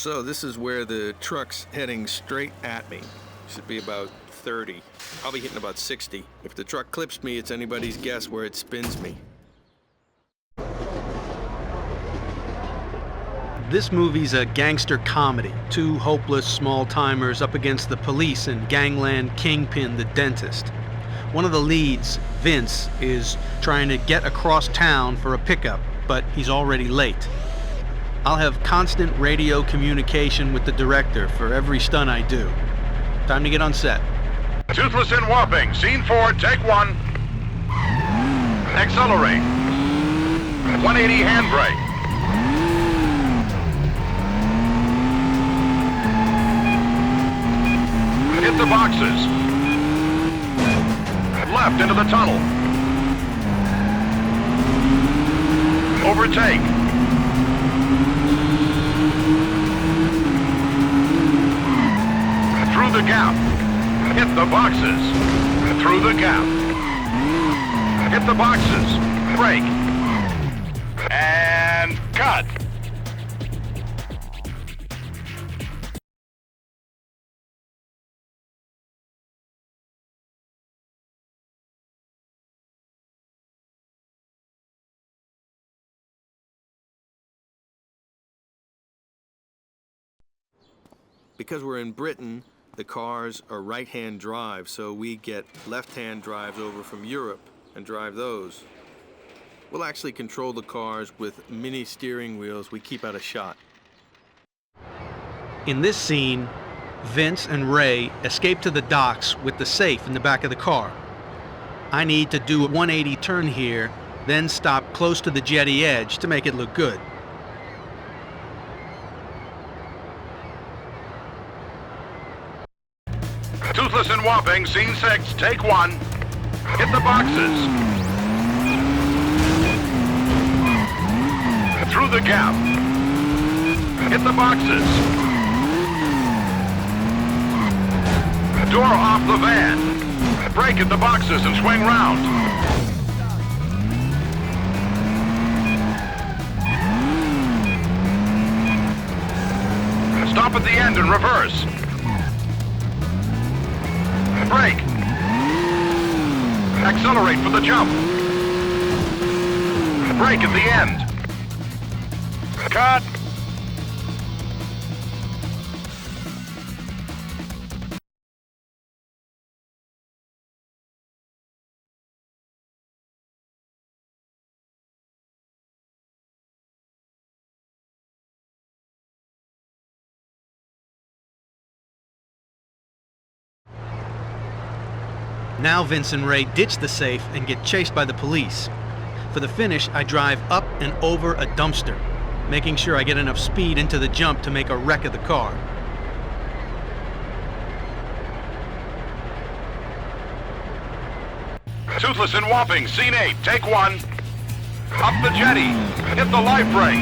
So this is where the truck's heading straight at me. Should be about 30. I'll be hitting about 60. If the truck clips me, it's anybody's guess where it spins me. This movie's a gangster comedy. Two hopeless small-timers up against the police and gangland kingpin, the dentist. One of the leads, Vince, is trying to get across town for a pickup, but he's already late. I'll have constant radio communication with the director for every stunt I do. Time to get on set. Toothless and Whopping, scene 4, take 1. Accelerate. 180 handbrake. Hit the boxes. Left into the tunnel. Overtake. Through the gap. Hit the boxes. Through the gap. Hit the boxes. Brake. And cut. Because we're in Britain, the cars are right-hand drive, so we get left-hand drives over from Europe and drive those. We'll actually control the cars with mini steering wheels we keep out of shot. In this scene, Vince and Ray escape to the docks with the safe in the back of the car. I need to do a 180 turn here, then stop close to the jetty edge to make it look good. Toothless and Whopping, scene 6, take 1. Hit the boxes. Through the gap. Hit the boxes. Door off the van. Brake at the boxes and swing round. Stop at the end and reverse. Brake. Accelerate for the jump. Brake at the end. Cut. Now Vince and Ray ditch the safe and get chased by the police. For the finish, I drive up and over a dumpster, making sure I get enough speed into the jump to make a wreck of the car. Toothless and Whopping, scene 8, take 1. Up the jetty, hit the life ray.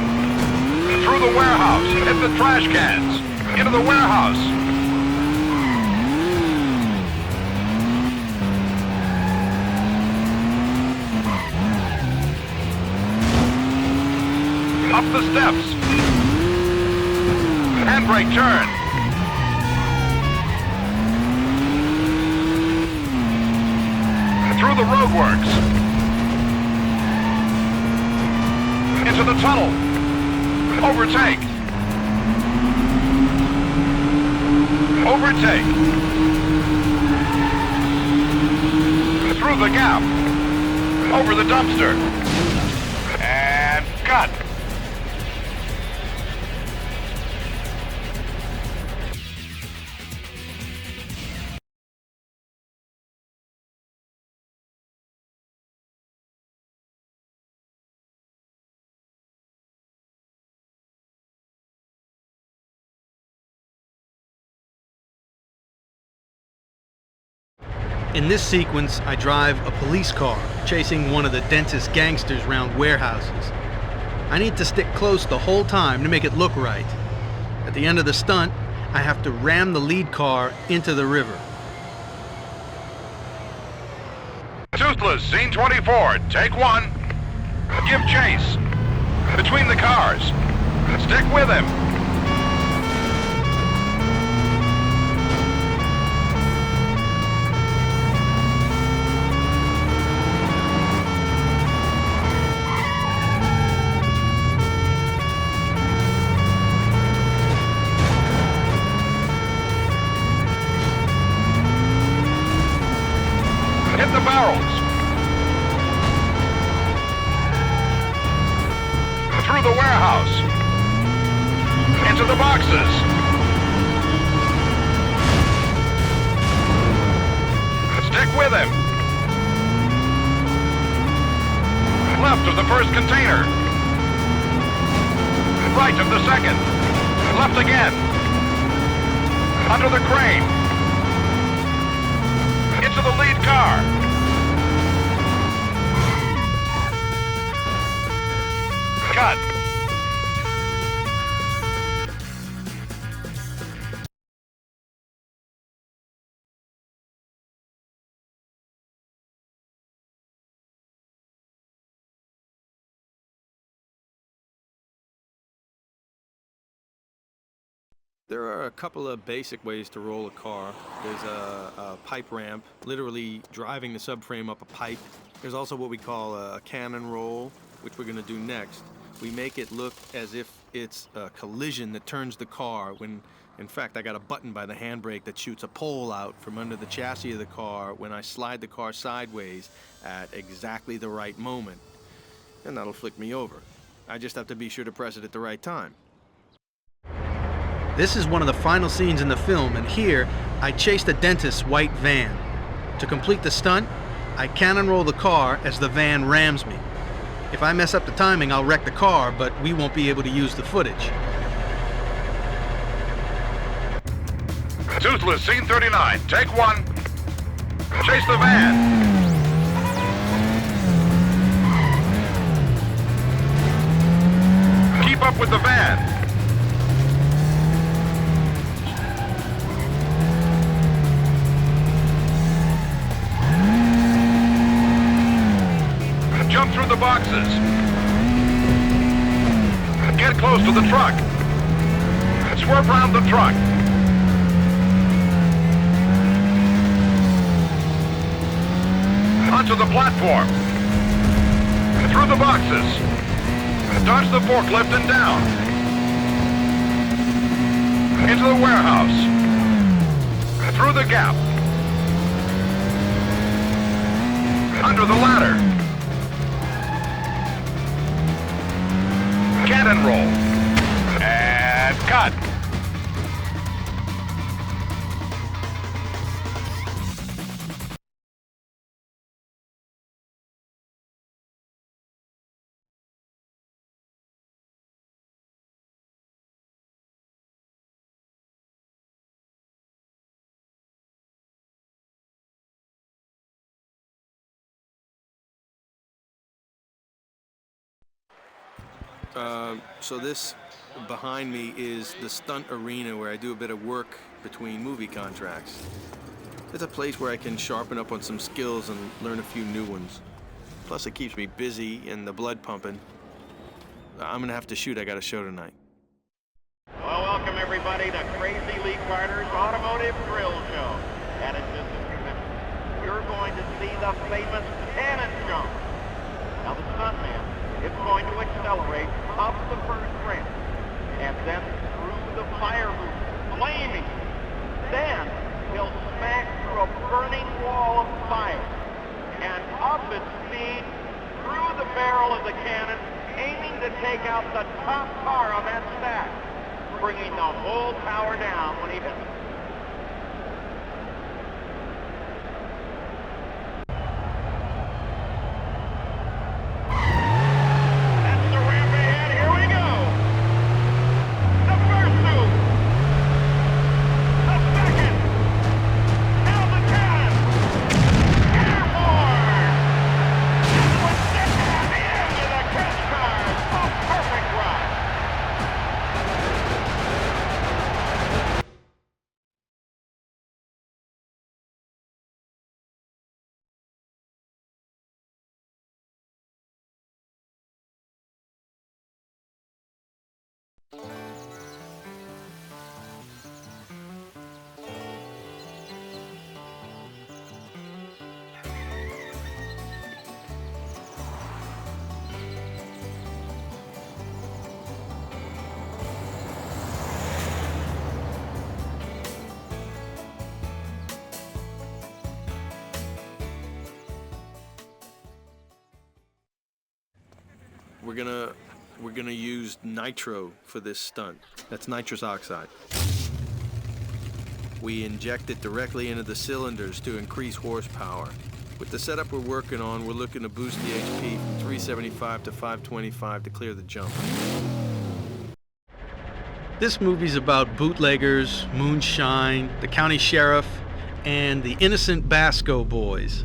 Through the warehouse, hit the trash cans. Into the warehouse. Up the steps. Handbrake turn. Through the roadworks. Into the tunnel. Overtake. Overtake. Through the gap. Over the dumpster. And cut. In this sequence, I drive a police car, chasing one of the dentist gangsters around warehouses. I need to stick close the whole time to make it look right. At the end of the stunt, I have to ram the lead car into the river. Toothless, scene 24, take one. Give chase. Between the cars. Stick with him. Hit the barrels. Through the warehouse. Into the boxes. Stick with him. Left of the first container. Right of the second. Left again. Under the crane. Into the lead car. Cut. There are a couple of basic ways to roll a car. There's a pipe ramp, literally driving the subframe up a pipe. There's also what we call a cannon roll, which we're going to do next. We make it look as if it's a collision that turns the car when, in fact, I got a button by the handbrake that shoots a pole out from under the chassis of the car when I slide the car sideways at exactly the right moment. And that'll flick me over. I just have to be sure to press it at the right time. This is one of the final scenes in the film, and here I chase the dentist's white van. To complete the stunt, I cannon roll the car as the van rams me. If I mess up the timing, I'll wreck the car, but we won't be able to use the footage. Toothless, scene 39, take one. Chase the van. Keep up with the van. Jump through the boxes. Get close to the truck. Swerve around the truck. Onto the platform. Through the boxes. Dodge the forklift and down. Into the warehouse. Through the gap. Under the ladder. Cannon roll. And cut. So this behind me is the stunt arena where I do a bit of work between movie contracts. It's a place where I can sharpen up on some skills and learn a few new ones. Plus it keeps me busy and the blood pumping. I'm gonna have to shoot, I got a show tonight. Well, welcome everybody to Crazy League Carter's Automotive Thrill Show. And in just a few minutes, you're going to see the famous cannon jump. Now the stuntman is going to accelerate up the first ramp and then through the fire hose, flaming. Then smack through a burning wall of fire and up at speed through the barrel of the cannon, aiming to take out the top car on that stack, bringing the whole tower down when he hits it. That's the ramp ahead. Here we go. The first move. The second. Now the cannon. Airborne. This one's set at the end of the crash car. A perfect run. We're gonna use nitro for this stunt. That's nitrous oxide. We inject it directly into the cylinders to increase horsepower. With the setup we're working on, we're looking to boost the HP from 375 to 525 to clear the jump. This movie's about bootleggers, moonshine, the county sheriff, and the innocent Basco boys.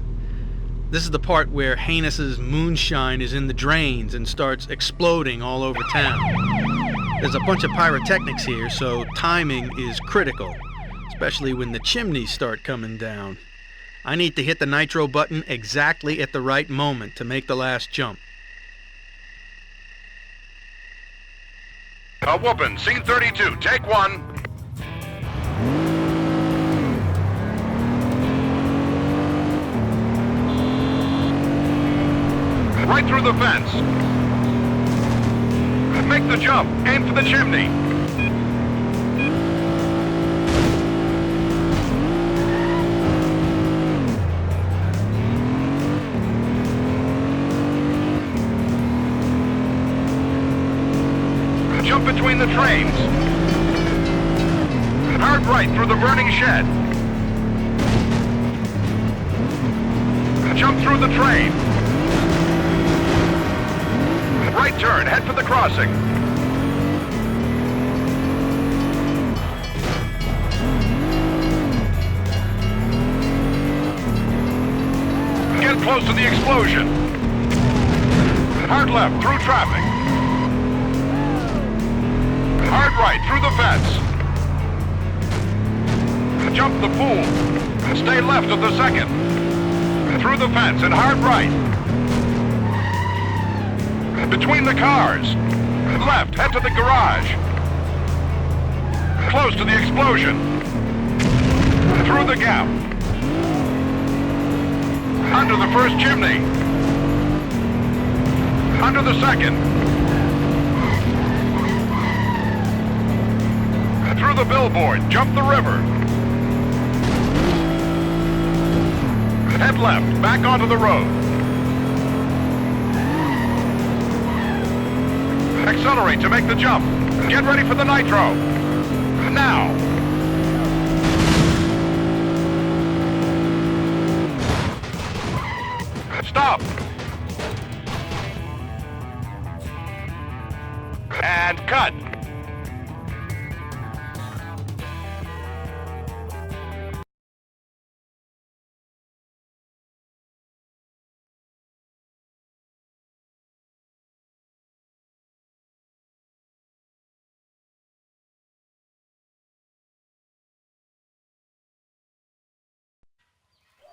This is the part where Hainus's moonshine is in the drains and starts exploding all over town. There's a bunch of pyrotechnics here, so timing is critical, especially when the chimneys start coming down. I need to hit the nitro button exactly at the right moment to make the last jump. A whoopin', scene 32, take one. Right through the fence. Make the jump. Aim for the chimney. Jump between the trains. Hard right through the burning shed. Jump through the train. Right turn, head for the crossing. Get close to the explosion. Hard left, through traffic. Hard right, through the fence. Jump the pool. Stay left of the second. Through the fence and hard right. Between the cars. Left, head to the garage. Close to the explosion. Through the gap. Under the first chimney. Under the second. Through the billboard, jump the river. Head left, back onto the road. Accelerate to make the jump. Get ready for the nitro. Now. Stop. And cut.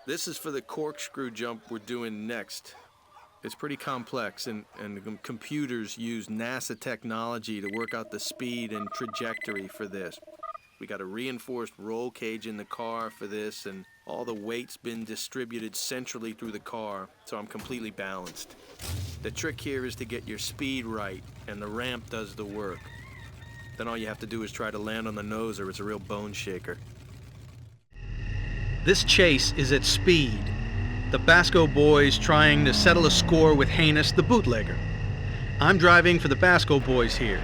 This is for the corkscrew jump we're doing next. It's pretty complex, and the computers use NASA technology to work out the speed and trajectory for this. We got a reinforced roll cage in the car for this, and all the weight's been distributed centrally through the car, so I'm completely balanced. The trick here is to get your speed right, and the ramp does the work. Then all you have to do is try to land on the nose, or it's a real bone shaker. This chase is at speed. the Basco boys trying to settle a score with Heinous the bootlegger. I'm driving for the Basco boys here.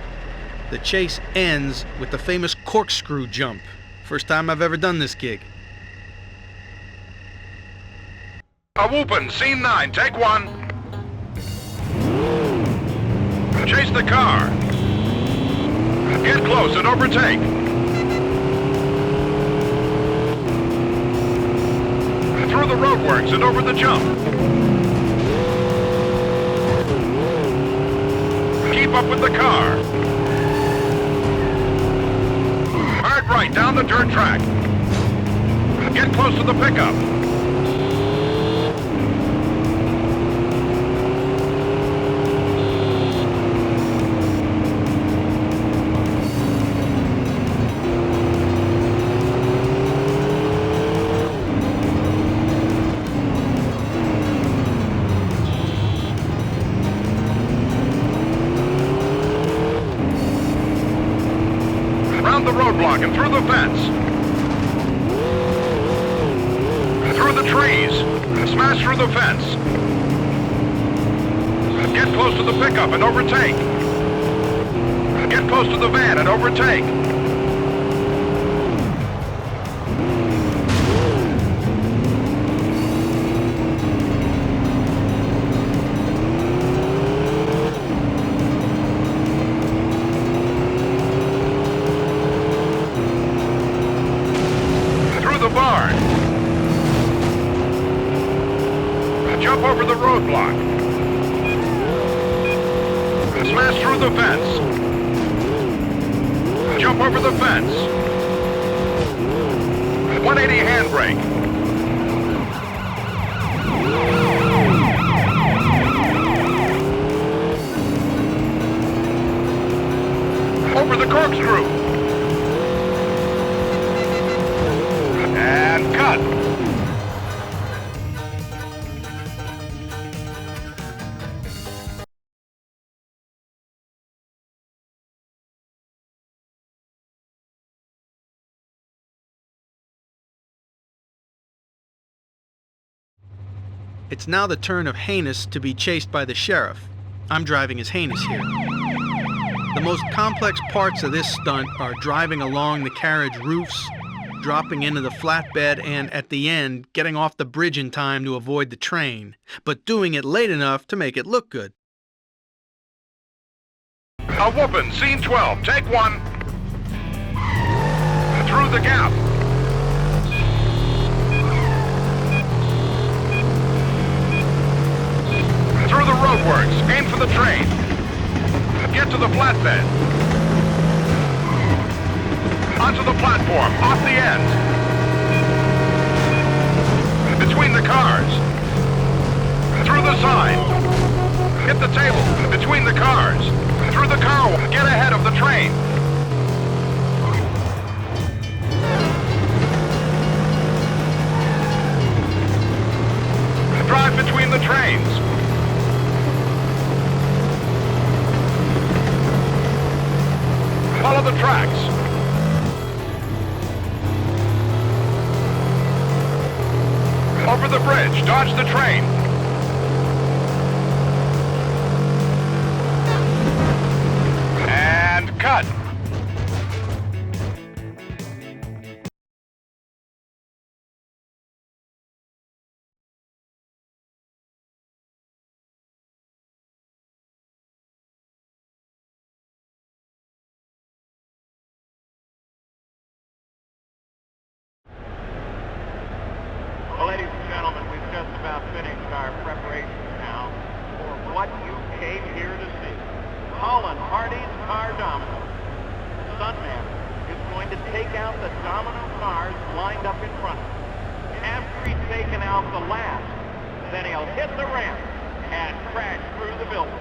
The chase ends with the famous corkscrew jump. First time I've ever done this gig. A whoopin', scene 9, take 1. Chase the car. Get close and overtake. Through the roadworks and over the jump. Keep up with the car. Hard right down the dirt track. Get close to the pickup. Roadblock and through the fence. Through the trees. Smash through the fence. Get close to the pickup and overtake. Get close to the van and overtake. Barn. Jump over the roadblock. Smash through the fence. Jump over the fence. 180 handbrake. Over the corkscrew. And cut. It's now the turn of Heinous to be chased by the sheriff. I'm driving as Heinous here. The most complex parts of this stunt are driving along the carriage roofs, dropping into the flatbed, and at the end, getting off the bridge in time to avoid the train, but doing it late enough to make it look good. A whoopin', scene 12, take 1. Through the gap. Through the roadworks, aim for the train. Get to the flatbed. Onto the platform, off the end. Between the cars. Through the sign. Hit the table, between the cars. Through the car, get ahead of the train. Drive between the trains. Follow the tracks. Over the bridge, dodge the train. And cut. Well, ladies and gentlemen, we've just about finished our preparations now for what you came here to see. Colin Hardy's Car Domino. Stuntman is going to take out the domino cars lined up in front of him. After he's taken out the last, then he'll hit the ramp and crash through the building.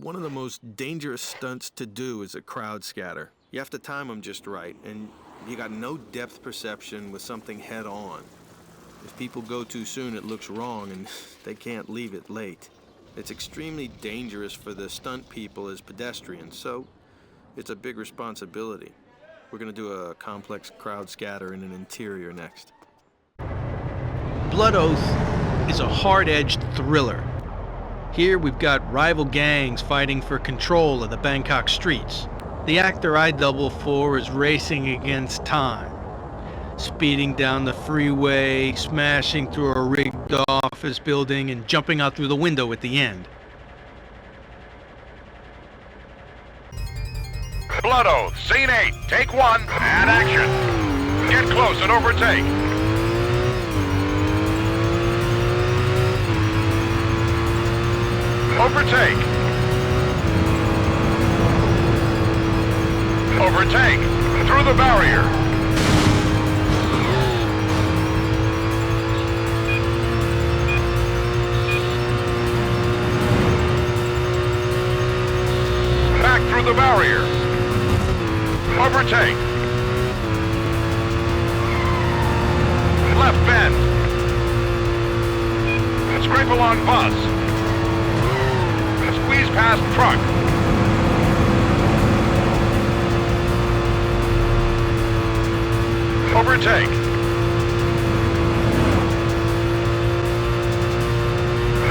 One of the most dangerous stunts to do is a crowd scatter. You have to time them just right, and you got no depth perception with something head on. If people go too soon, it looks wrong, and they can't leave it late. It's extremely dangerous for the stunt people as pedestrians, so it's a big responsibility. We're gonna do a complex crowd scatter in an interior next. Blood Oath is a hard-edged thriller. Here we've got rival gangs fighting for control of the Bangkok streets. The actor I double for is racing against time, speeding down the freeway, smashing through a rigged office building, and jumping out through the window at the end. Blood Oath, Scene 8, take 1, and action. Get close and overtake. Overtake. Overtake. Through the barrier. Back through the barrier. Overtake. Left bend. Scrape along bus. Squeeze past truck. Overtake.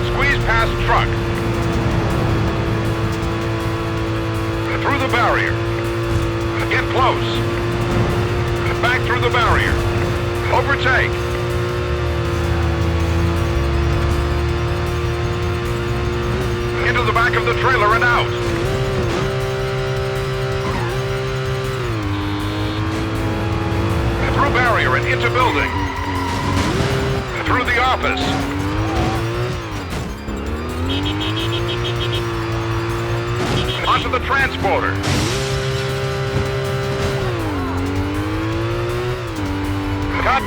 Squeeze past truck. Through the barrier. Get close. Back through the barrier. Overtake. Into the back of the trailer and out. Through barrier and into building. Through the office. Onto the transporter. Cut.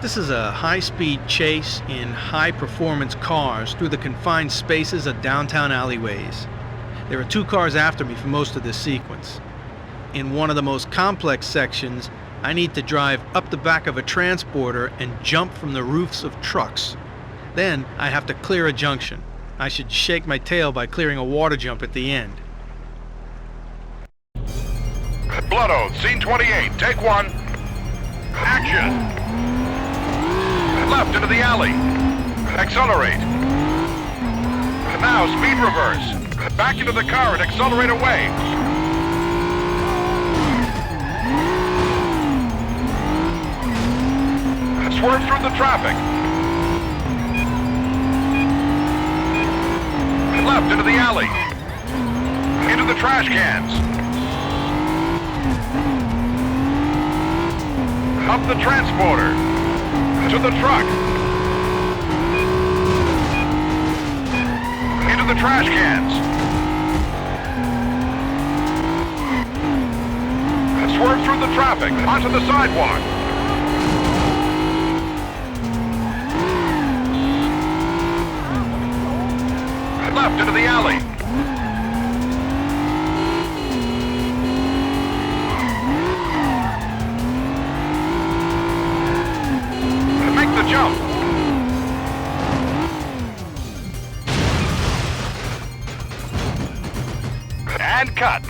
This is a high-speed chase in high-performance cars through the confined spaces of downtown alleyways. There are 2 cars after me for most of this sequence. In one of the most complex sections, I need to drive up the back of a transporter and jump from the roofs of trucks. Then I have to clear a junction. I should shake my tail by clearing a water jump at the end. Blood Oath, Scene 28, take 1. Action. Left into the alley. Accelerate. Now speed reverse. Back into the car and accelerate away. Swerve through the traffic. Left into the alley. Into the trash cans. Up the transporter. To the truck. Into the trash cans. Swerve through the traffic. Onto the sidewalk. Left into the alley. Make the jump. And cut.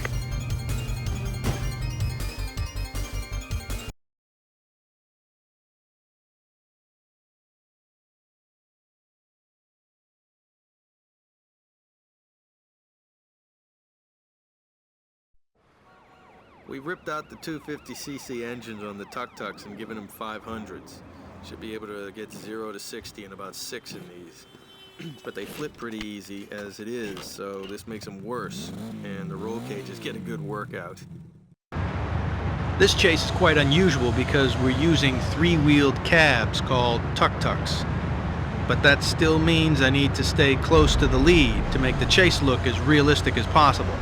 We ripped out the 250cc engines on the Tuk Tuks and given them 500s. Should be able to get 0 to 60 in about 6 in these. But they flip pretty easy as it is, so this makes them worse. And the roll cages get a good workout. This chase is quite unusual because we're using 3-wheeled cabs called Tuk Tuks. but that still means I need to stay close to the lead to make the chase look as realistic as possible.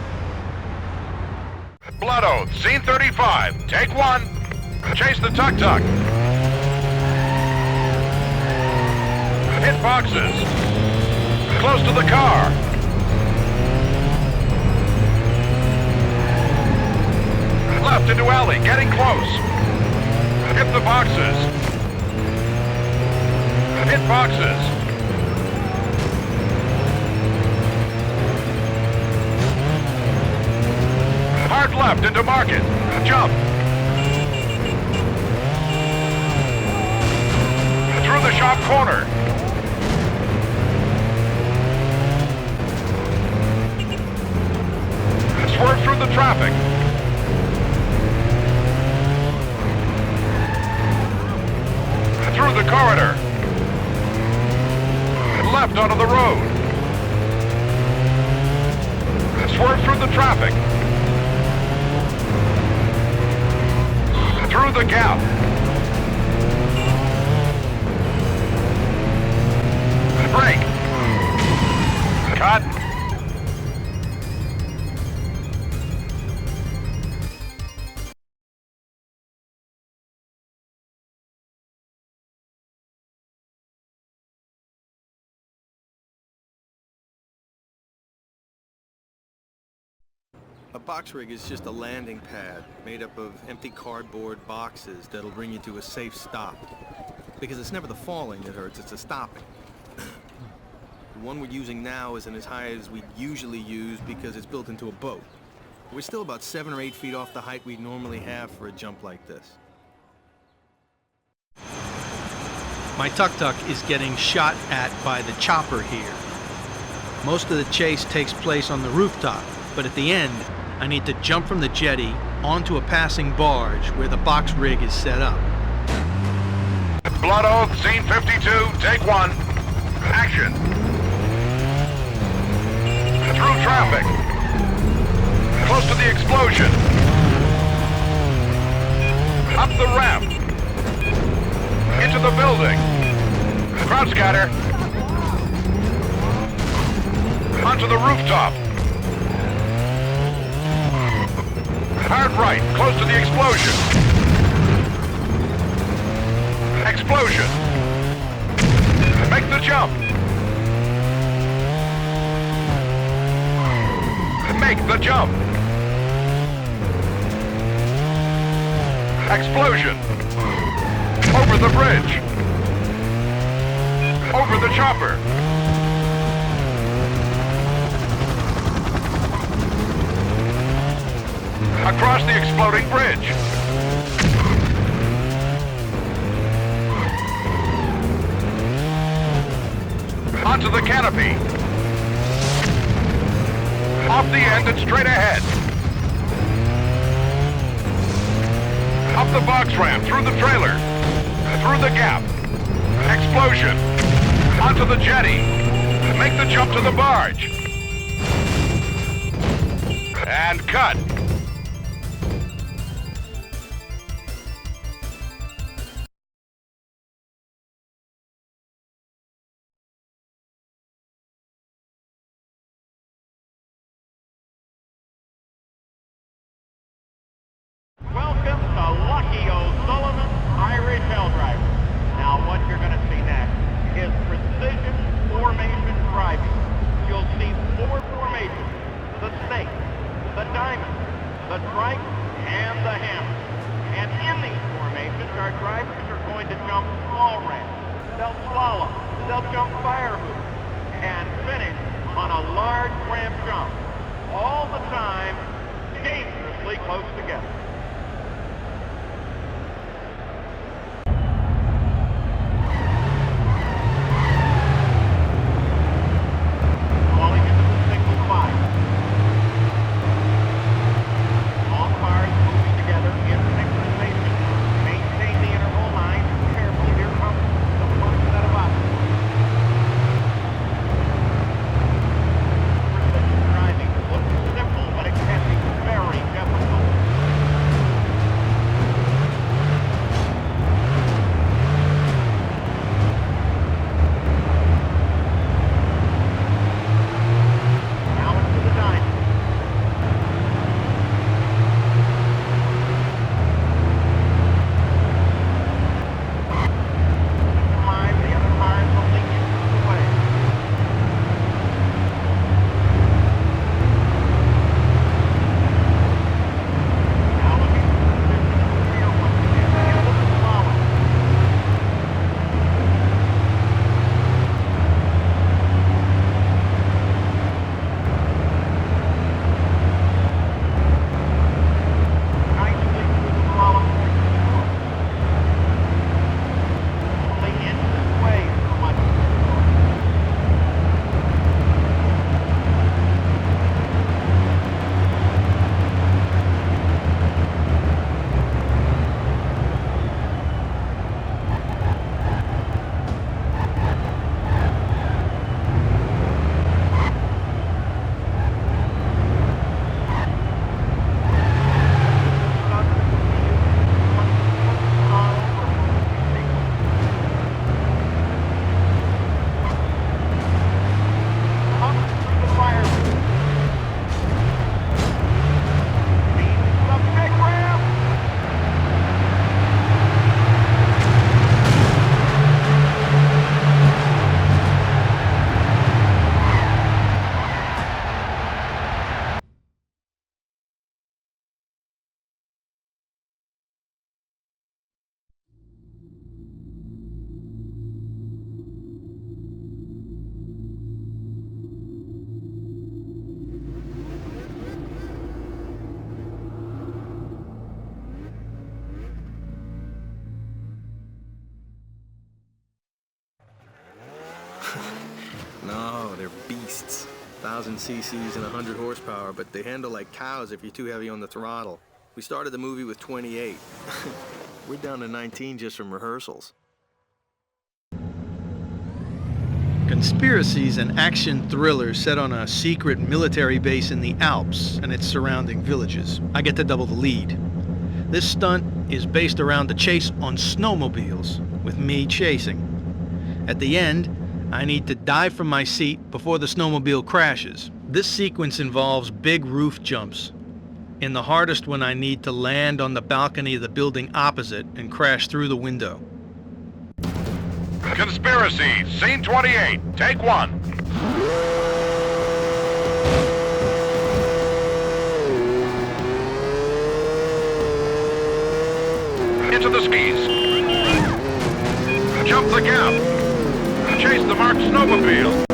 Blood Oath, scene 35. Take one. Chase the Tuk Tuk. Hit boxes. Close to the car. Left into alley, getting close. Hit the boxes. Hit boxes. Hard left into market. Jump. Through the shop corner. Swerve through the traffic. Through the corridor. Left onto the road. Swerve through the traffic. Through the gap. Brake. Cut. A box rig is just a landing pad made up of empty cardboard boxes that'll bring you to a safe stop. Because it's never the falling that hurts, it's the stopping. The one we're using now isn't as high as we'd usually use because it's built into a boat. We're still about 7 or 8 feet off the height we'd normally have for a jump like this. My Tuk Tuk is getting shot at by the chopper here. Most of the chase takes place on the rooftop, but at the end, I need to jump from the jetty onto a passing barge where the box rig is set up. Blood Oath, scene 52, take one. Action. Through traffic. Close to the explosion. Up the ramp. Into the building. Crowd scatter. Onto the rooftop. Hard right, close to the explosion. Explosion. Make the jump. Make the jump. Explosion. Over the bridge. Over the chopper. Across the exploding bridge. Onto the canopy. Off the end and straight ahead. Up the box ramp, through the trailer. Through the gap. Explosion. Onto the jetty. Make the jump to the barge. And cut. Welcome to Lucky O'Sullivan's Irish Helldriver. Now what you're going to see next is precision formation driving. You'll see 4 formations: the snake, the diamond, the trike, and the hammer. And in these formations, our drivers are going to jump small ramps. They'll slalom, they'll jump fire hoops, and finish on a large ramp jump. All the time, dangerously close together. No, they're beasts. 1,000 cc's and 100 horsepower, but they handle like cows if you're too heavy on the throttle. We started the movie with 28. We're down to 19 just from rehearsals. Conspiracy's an action thriller set on a secret military base in the Alps and its surrounding villages. I get to double the lead. This stunt is based around the chase on snowmobiles, with me chasing. At the end, I need to dive from my seat before the snowmobile crashes. This sequence involves big roof jumps. In the hardest one, I need to land on the balcony of the building opposite and crash through the window. Conspiracy, scene 28, take 1. Into the skis. Jump the gap. Chase the marked snowmobile.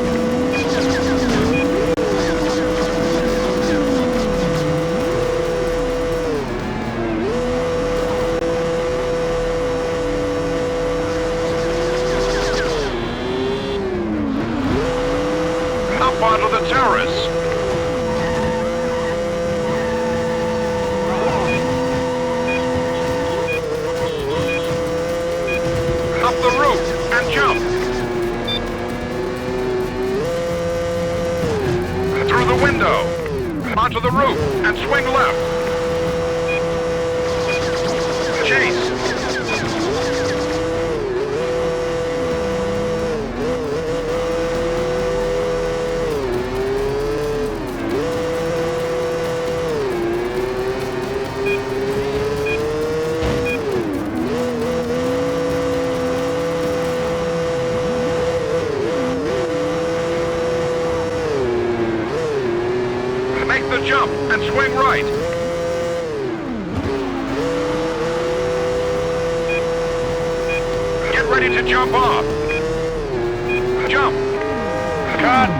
Up onto the terrace. Up the roof and jump. Through the window. Onto the roof and swing left. Chase. The jump and swing right. Get ready to jump off. Jump. Cut.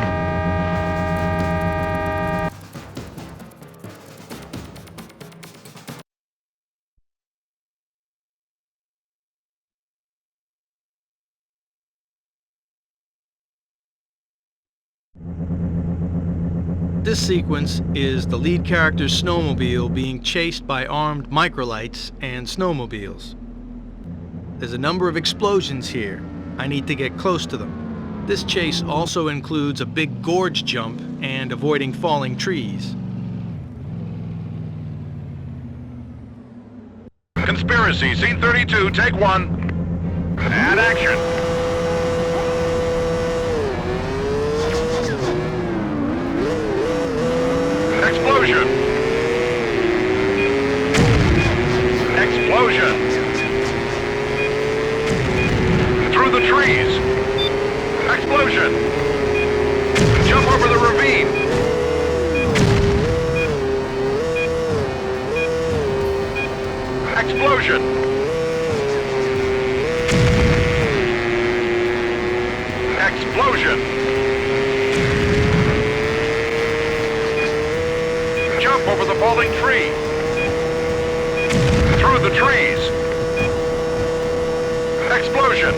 This sequence is the lead character's snowmobile being chased by armed Microlites and snowmobiles. There's a number of explosions here. I need to get close to them. This chase also includes a big gorge jump and avoiding falling trees. Conspiracy, scene 32, take 1. And action. Explosion! Explosion! Through the trees! Explosion! Jump over the ravine! Explosion! Explosion! Jump over the falling tree. Through the trees. Explosion.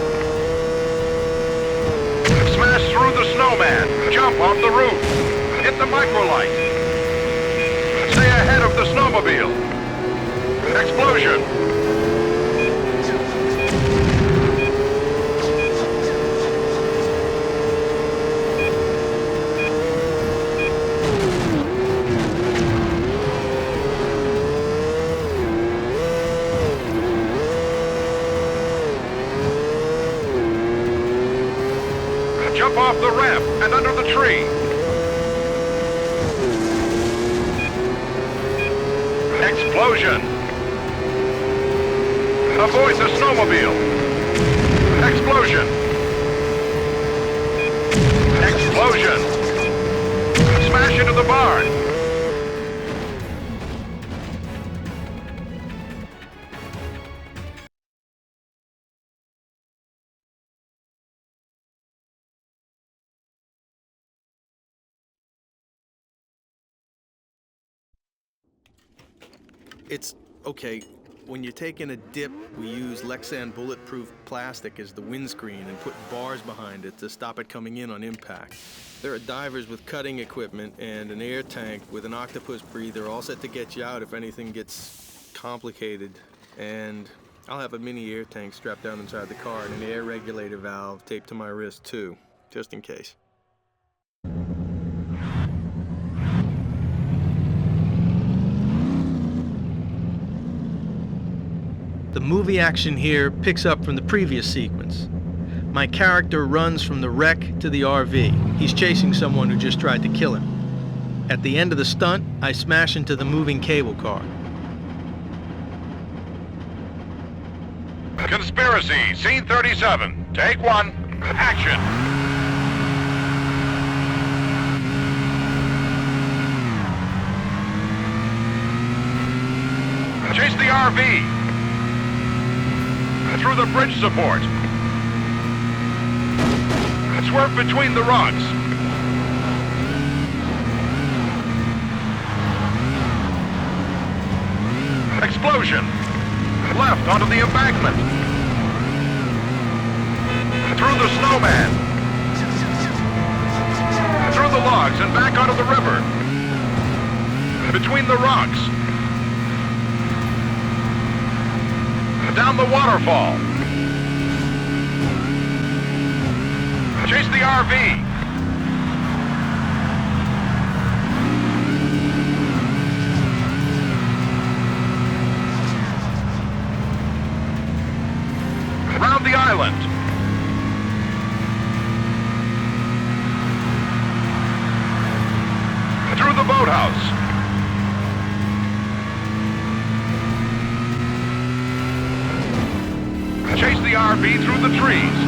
Smash through the snowman. Jump off the roof. Hit the microlite. Stay ahead of the snowmobile. Explosion. Jump off the ramp and under the tree. Explosion. Avoid the snowmobile. Explosion. Explosion. Smash into the barn. It's okay. When you're taking a dip, we use Lexan bulletproof plastic as the windscreen and put bars behind it to stop it coming in on impact. There are divers with cutting equipment and an air tank with an octopus breather all set to get you out if anything gets complicated. And I'll have a mini air tank strapped down inside the car and an air regulator valve taped to my wrist too, just in case. The movie action here picks up from the previous sequence. My character runs from the wreck to the RV. He's chasing someone who just tried to kill him. At the end of the stunt, I smash into the moving cable car. Conspiracy, scene 37. Take one. Action. Chase the RV. Through the bridge support. Swerve between the rocks. Explosion. Left onto the embankment. Through the snowman. Through the logs and back onto the river. Between the rocks. Down the waterfall. Chase the RV. Round the island. Through the boathouse. Chase the RV through the trees.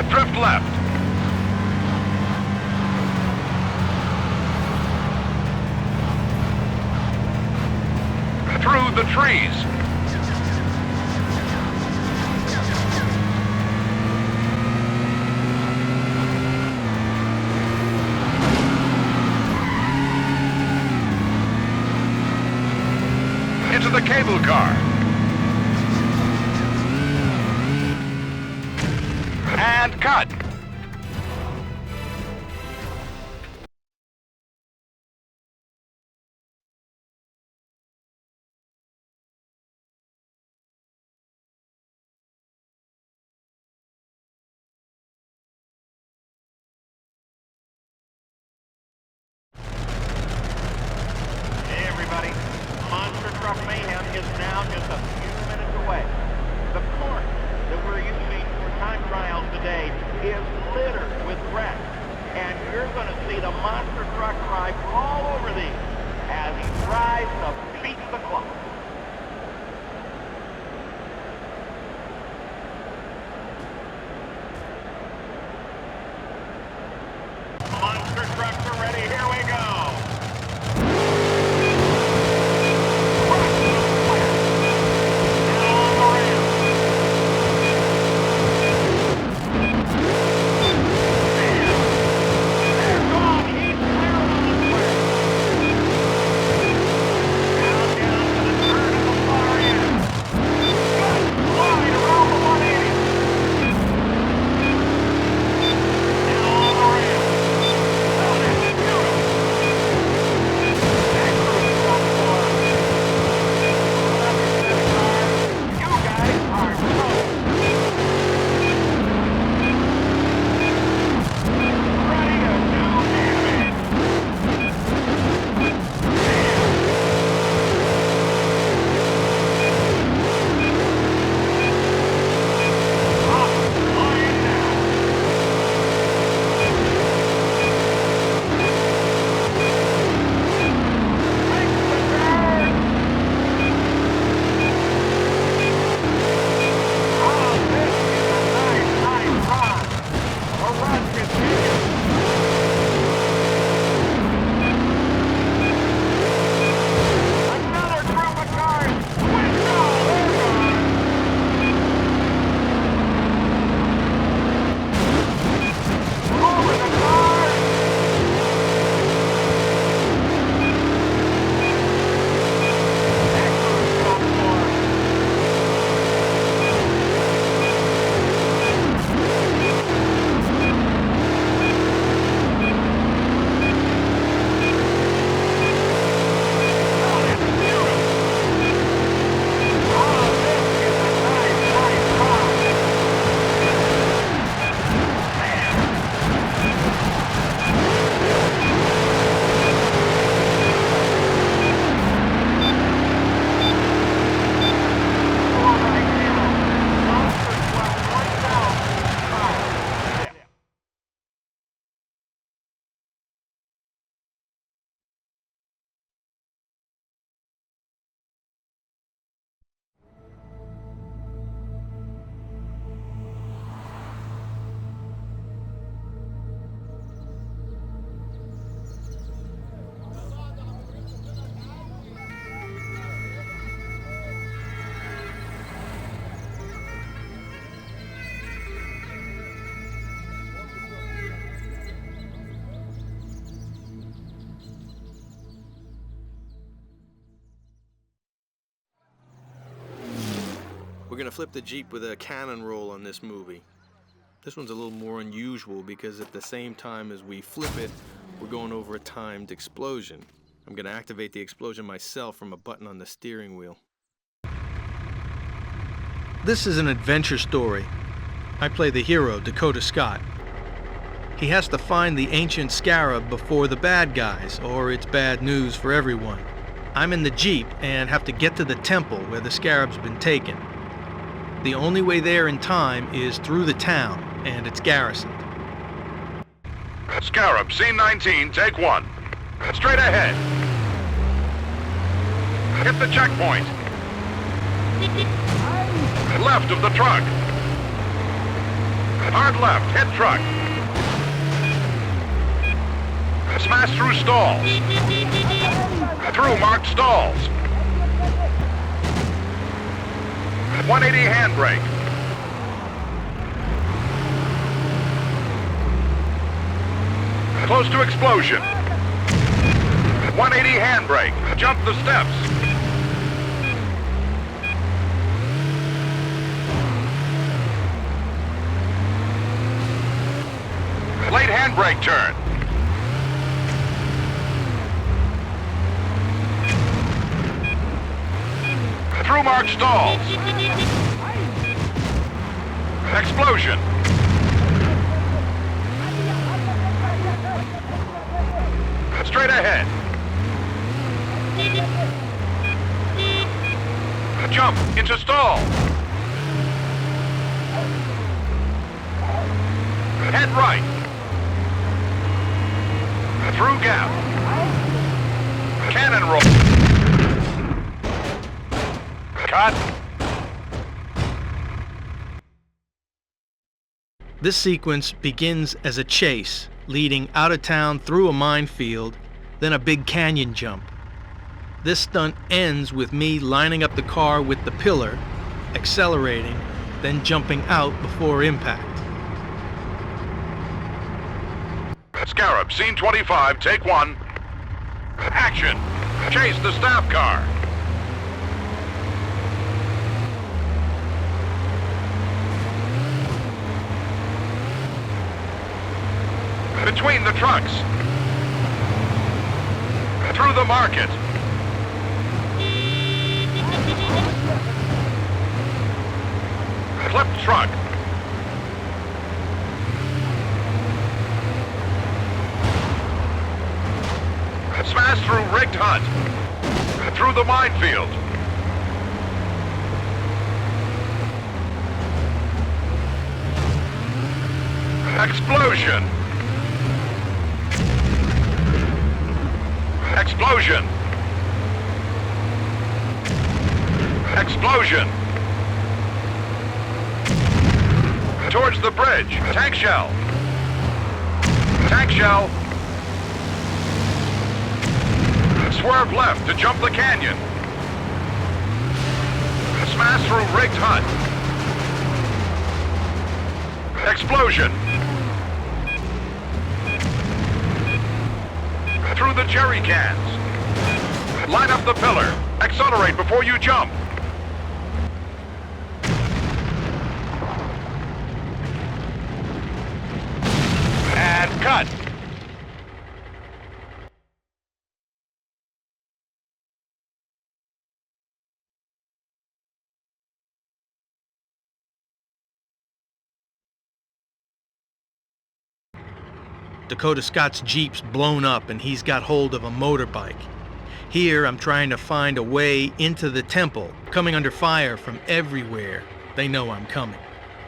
Drift left. Through the trees. Into the cable car. And cut. Hey everybody, Monster Truck Mayhem is now just a few minutes away. The course that we're using for time trials today is littered with wrecks, and you're going to see the monster truck drive all over these as he tries to beat the clock. Monster trucks are ready, here we go! Down to the We're gonna flip the Jeep with a cannon roll on this movie. This one's a little more unusual because at the same time as we flip it, we're going over a timed explosion. I'm gonna activate the explosion myself from a button on the steering wheel. This is an adventure story. I play the hero, Dakota Scott. He has to find the ancient scarab before the bad guys, or it's bad news for everyone. I'm in the Jeep and have to get to the temple where the scarab's been taken. The only way there in time is through the town, and it's garrisoned. Scarab, scene 19, take 1. Straight ahead. Hit the checkpoint. Left of the truck. Hard left, hit truck. Smash through stalls. Through marked stalls. 180 handbrake. Close to explosion. 180 handbrake. Jump the steps. Late handbrake turn. Through marked stalls. Explosion. Straight ahead. Jump into stall. Head right. Through gap. Cannon roll. Cut. This sequence begins as a chase, leading out of town through a minefield, then a big canyon jump. This stunt ends with me lining up the car with the pillar, accelerating, then jumping out before impact. Scarab, scene 25, take 1. Action. Chase the staff car. Between the trucks. Through the market. Clipped truck. Smash through rigged hut. Through the minefield. Explosion. Explosion. Explosion. Towards the bridge. Tank shell. Tank shell. Swerve left to jump the canyon. Smash through rigged hut. Explosion. Through the jerry cans. Line up the pillar. Accelerate before you jump. And cut. Dakota Scott's Jeep's blown up and he's got hold of a motorbike. Here I'm trying to find a way into the temple, coming under fire from everywhere. They know I'm coming.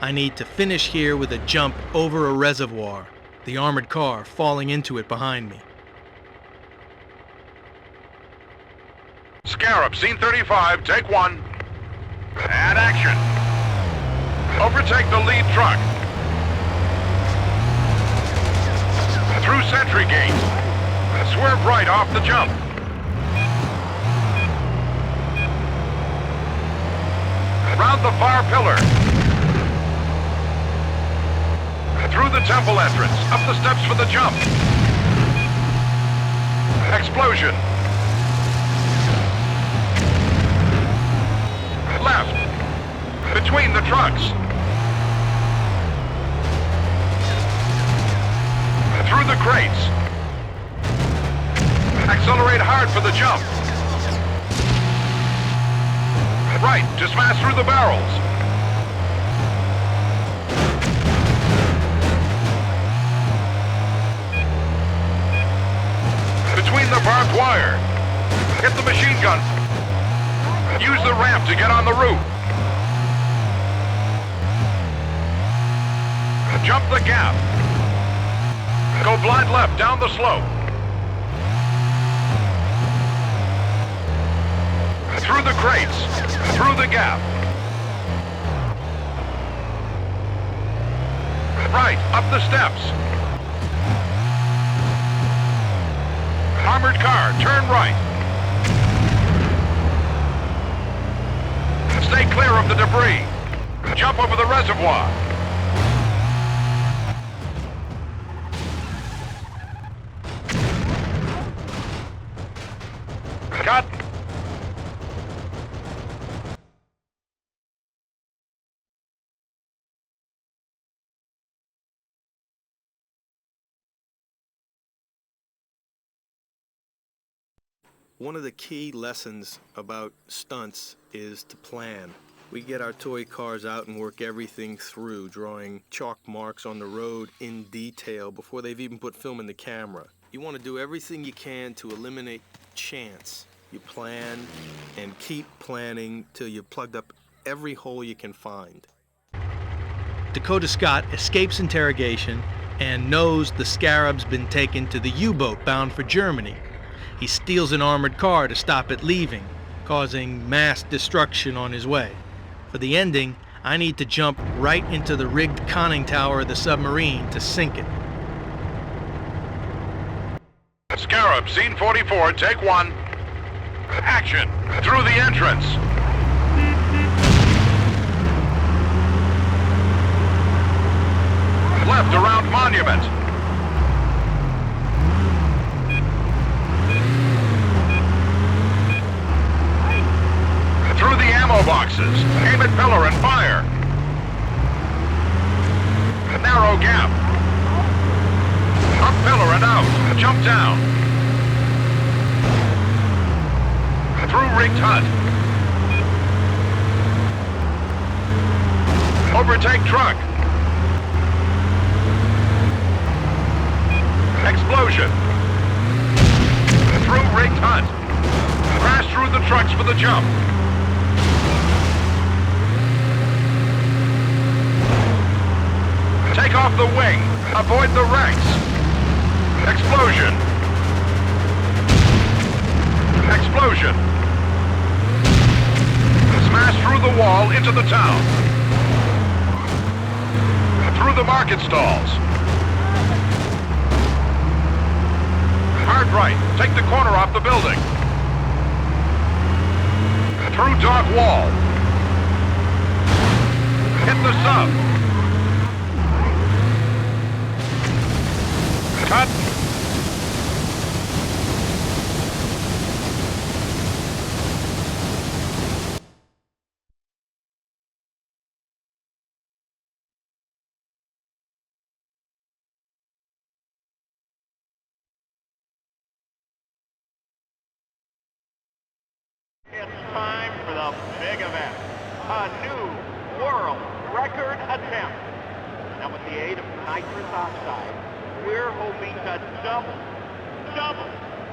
I need to finish here with a jump over a reservoir, the armored car falling into it behind me. Scarab, scene 35, take 1. And action. Overtake the lead truck. Through sentry gate. Swerve right off the jump. Round the far pillar. Through the temple entrance. Up the steps for the jump. Explosion. Left. Between the trucks. Through the crates. Accelerate hard for the jump. Right, to smash through the barrels. Between the barbed wire. Hit the machine gun. Use the ramp to get on the roof. Jump the gap. Go blind left down the slope. Through the crates. Through the gap. Right, up the steps. Armored car, turn right. Stay clear of the debris. Jump over the reservoir. Cut. One of the key lessons about stunts is to plan. We get our toy cars out and work everything through, drawing chalk marks on the road in detail before they've even put film in the camera. You want to do everything you can to eliminate chance. You plan and keep planning till you've plugged up every hole you can find. Dakota Scott escapes interrogation and knows the Scarab's been taken to the U-boat bound for Germany. He steals an armored car to stop it leaving, causing mass destruction on his way. For the ending, I need to jump right into the rigged conning tower of the submarine to sink it. Scarab, scene 44, take one. Action, through the entrance. Left around Monument. Through the ammo boxes. Aim at pillar and fire. A narrow gap. Up pillar and out. Jump down. Through rigged hut. Overtake truck. Explosion. Through rigged hut. Crash through the trucks for the jump. Take off the wing. Avoid the wrecks. Explosion. Explosion. Smash through the wall into the town. Through the market stalls. Hard right. Take the corner off the building. Through dock wall. Hit the sub. Cut. It's time for the big event. A new world record attempt. Now with the aid of nitrous oxide, we're hoping to double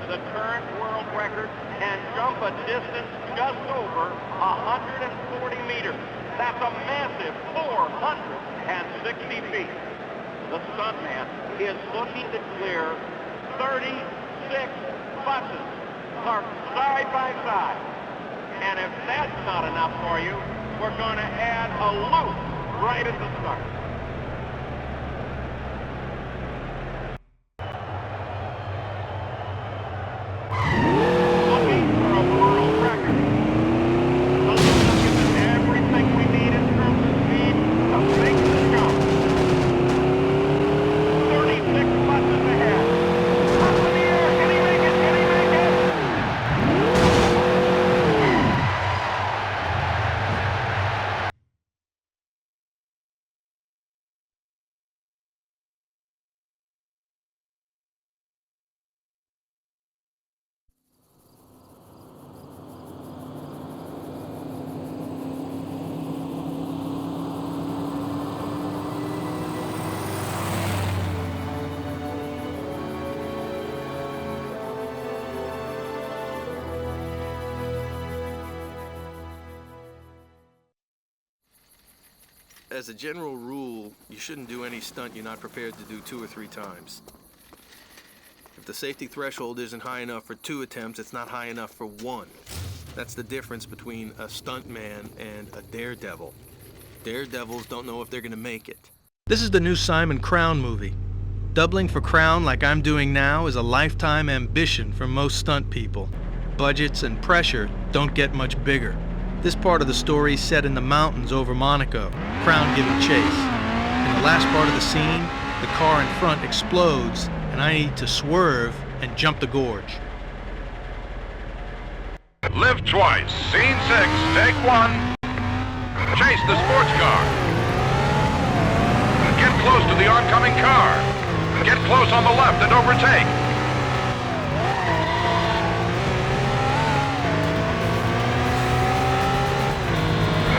the current world record and jump a distance just over 140 meters. That's a massive 460 feet. The stuntman is looking to clear 36 buses parked side by side. And if that's not enough for you, we're going to add a loop right at the start. As a general rule, you shouldn't do any stunt you're not prepared to do 2 or 3 times. If the safety threshold isn't high enough for 2 attempts, it's not high enough for 1. That's the difference between a stuntman and a daredevil. Daredevils don't know if they're gonna make it. This is the new Simon Crown movie. Doubling for Crown like I'm doing now is a lifetime ambition for most stunt people. Budgets and pressure don't get much bigger. This part of the story is set in the mountains over Monaco, Crown giving chase. In the last part of the scene, the car in front explodes and I need to swerve and jump the gorge. Live twice. Scene 6, take 1. Chase the sports car. Get close to the oncoming car. Get close on the left and overtake.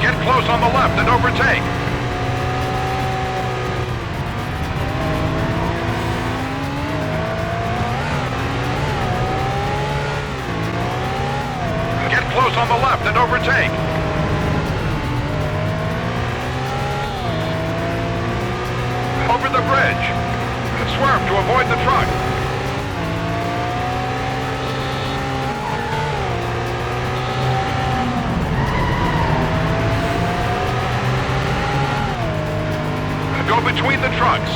Get close on the left and overtake. Get close on the left and overtake. Over the bridge. Swerve to avoid the truck. Go between the trucks.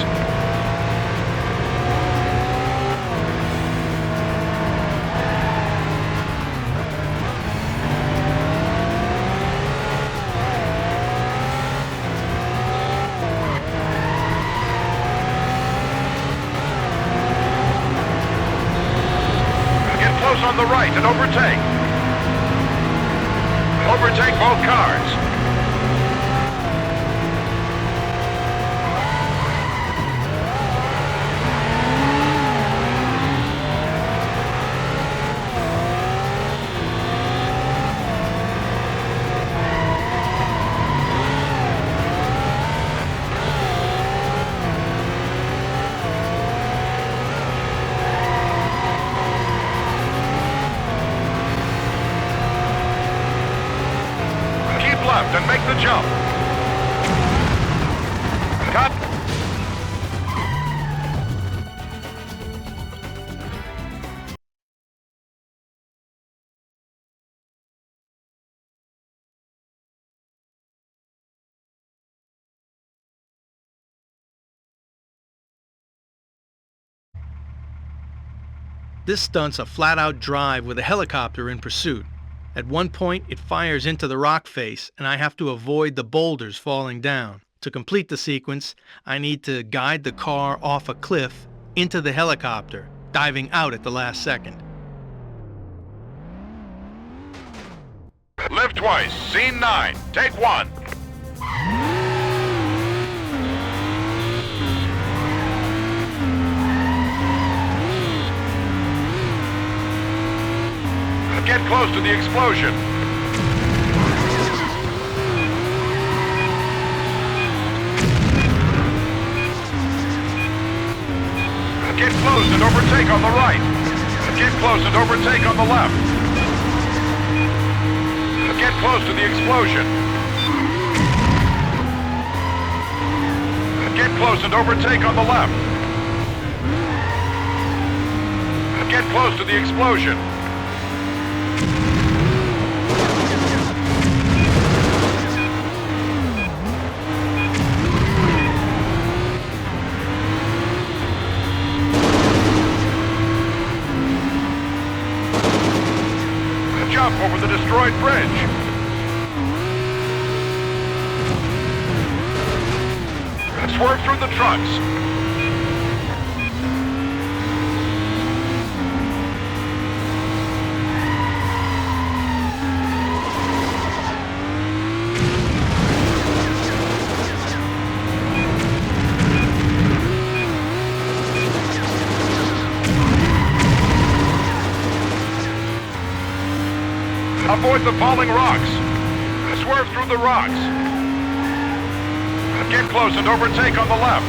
Get close on the right and overtake. Overtake both cars. And make the jump. Cut. This stunt's a flat-out drive with a helicopter in pursuit. At one point, it fires into the rock face, and I have to avoid the boulders falling down. To complete the sequence, I need to guide the car off a cliff into the helicopter, diving out at the last second. Live twice. Scene 9. Take 1. Get close to the explosion. Get close and overtake on the right. Get close and overtake on the left. Get close to the explosion. Get close and overtake on the left. Get close to the explosion. Jump over the destroyed bridge. Swerve through the trucks. Avoid the falling rocks. Swerve through the rocks. Get close and overtake on the left.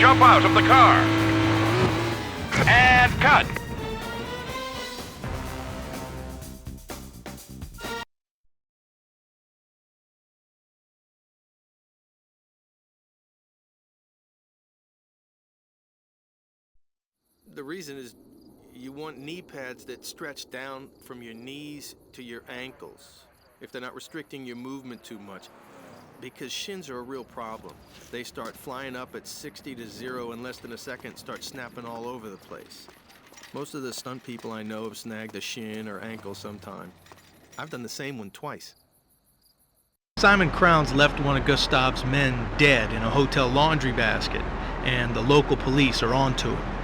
Jump out of the car. And cut. The reason is you want knee pads that stretch down from your knees to your ankles, if they're not restricting your movement too much, because shins are a real problem. They start flying up at 60 to 0 in less than a second, start snapping all over the place. Most of the stunt people I know have snagged a shin or ankle sometime. I've done the same one twice. Simon Crowns left one of Gustav's men dead in a hotel laundry basket, and the local police are onto him.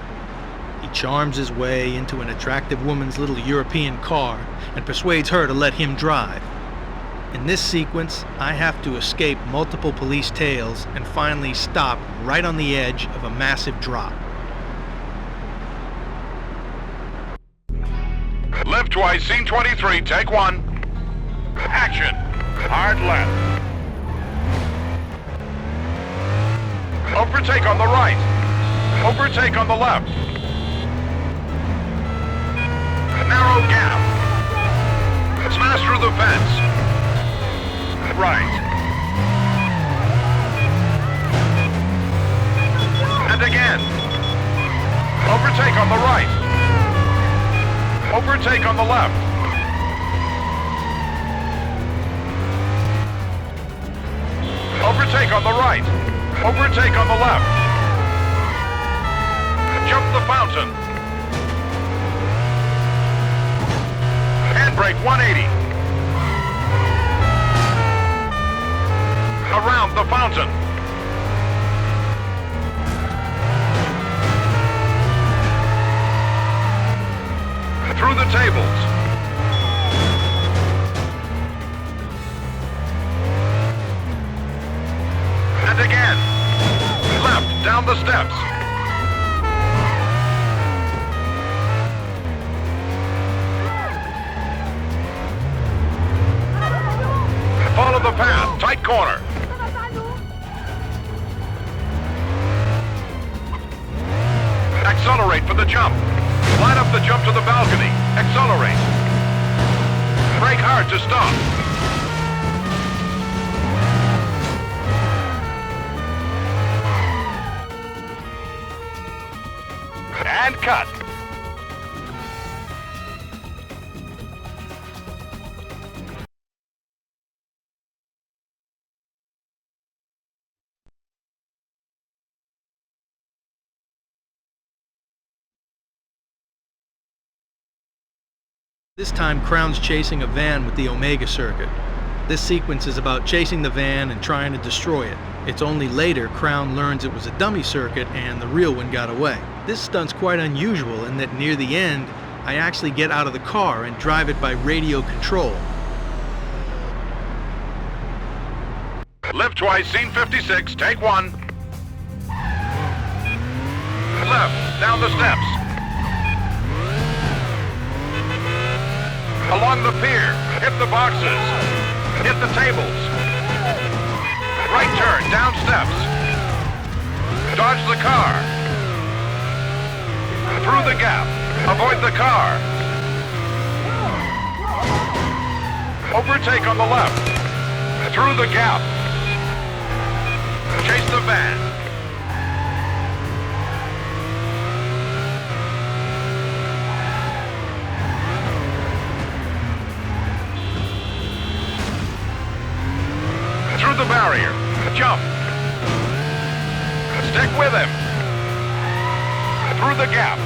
He charms his way into an attractive woman's little European car and persuades her to let him drive. In this sequence, I have to escape multiple police tails and finally stop right on the edge of a massive drop. Left twice, scene 23, take one. Action. Hard left. Overtake on the right. Overtake on the left. Narrow gap. Smash through the fence. Right. And again. Overtake on the right. Overtake on the left. Overtake on the right. Overtake on the left. Jump the fountain. Handbrake 180. Around the fountain. Through the tables. And again. Left, down the steps. Follow the path, tight corner. Accelerate for the jump. Line up the jump to the balcony. Accelerate. Brake hard to stop. And cut. This time, Crown's chasing a van with the Omega circuit. This sequence is about chasing the van and trying to destroy it. It's only later Crown learns it was a dummy circuit and the real one got away. This stunt's quite unusual in that near the end, I actually get out of the car and drive it by radio control. Left twice, scene 56, take one. Left, down the steps. Along the pier, hit the boxes, hit the tables. Right turn, down steps. Dodge the car. Through the gap, avoid the car. Overtake on the left. Through the gap. Chase the van. Through the barrier. Jump. Stick with him. Through the gap.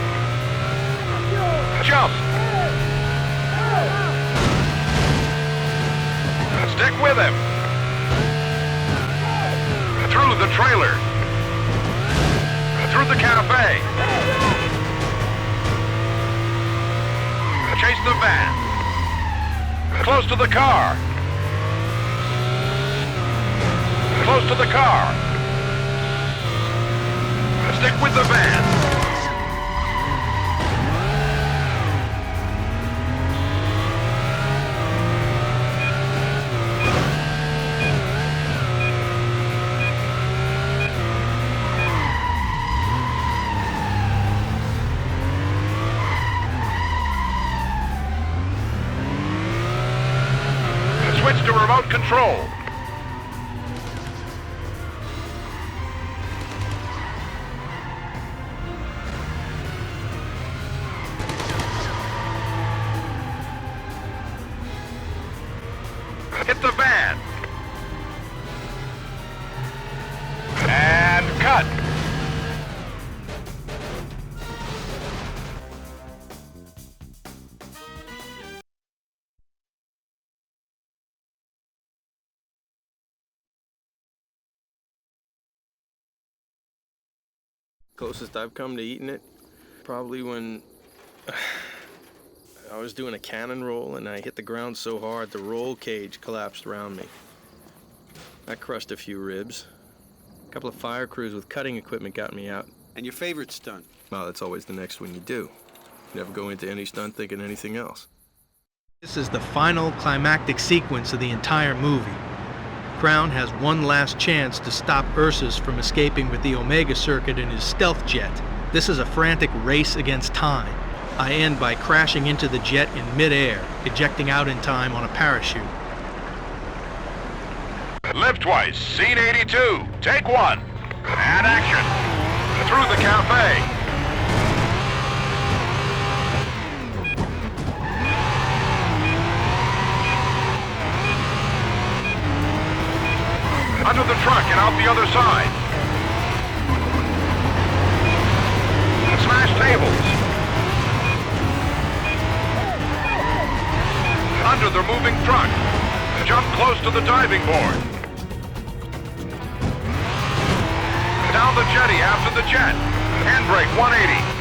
Jump. Stick with him. Through the trailer. Through the cafe. Chase the van. Close to the car. Close to the car. Stick with the van. to remote control. Hit the van. And cut. Closest I've come to eating it, probably when I was doing a cannon roll and I hit the ground so hard the roll cage collapsed around me. I crushed a few ribs. A couple of fire crews with cutting equipment got me out. And your favorite stunt? Well, that's always the next one you do. You never go into any stunt thinking anything else. This is the final climactic sequence of the entire movie. Crown has one last chance to stop Ursus from escaping with the Omega Circuit in his stealth jet. This is a frantic race against time. I end by crashing into the jet in mid-air, ejecting out in time on a parachute. Live twice, scene 82, take one. And action. Through the cafe. Under the truck and out the other side. Smash tables. Under the moving truck. Jump close to the diving board. Down the jetty after the jet. Handbrake 180.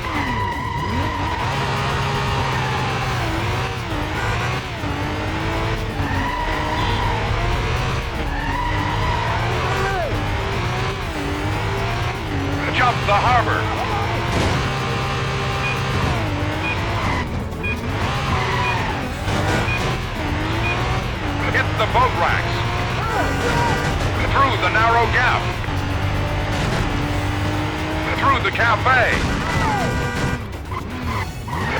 Jump the harbor. Hit the boat racks. Through the narrow gap. Through the cafe.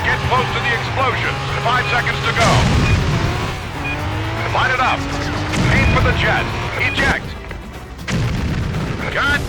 Get close to the explosions. 5 seconds to go. Light it up. Aim for the jet. Eject. Cut.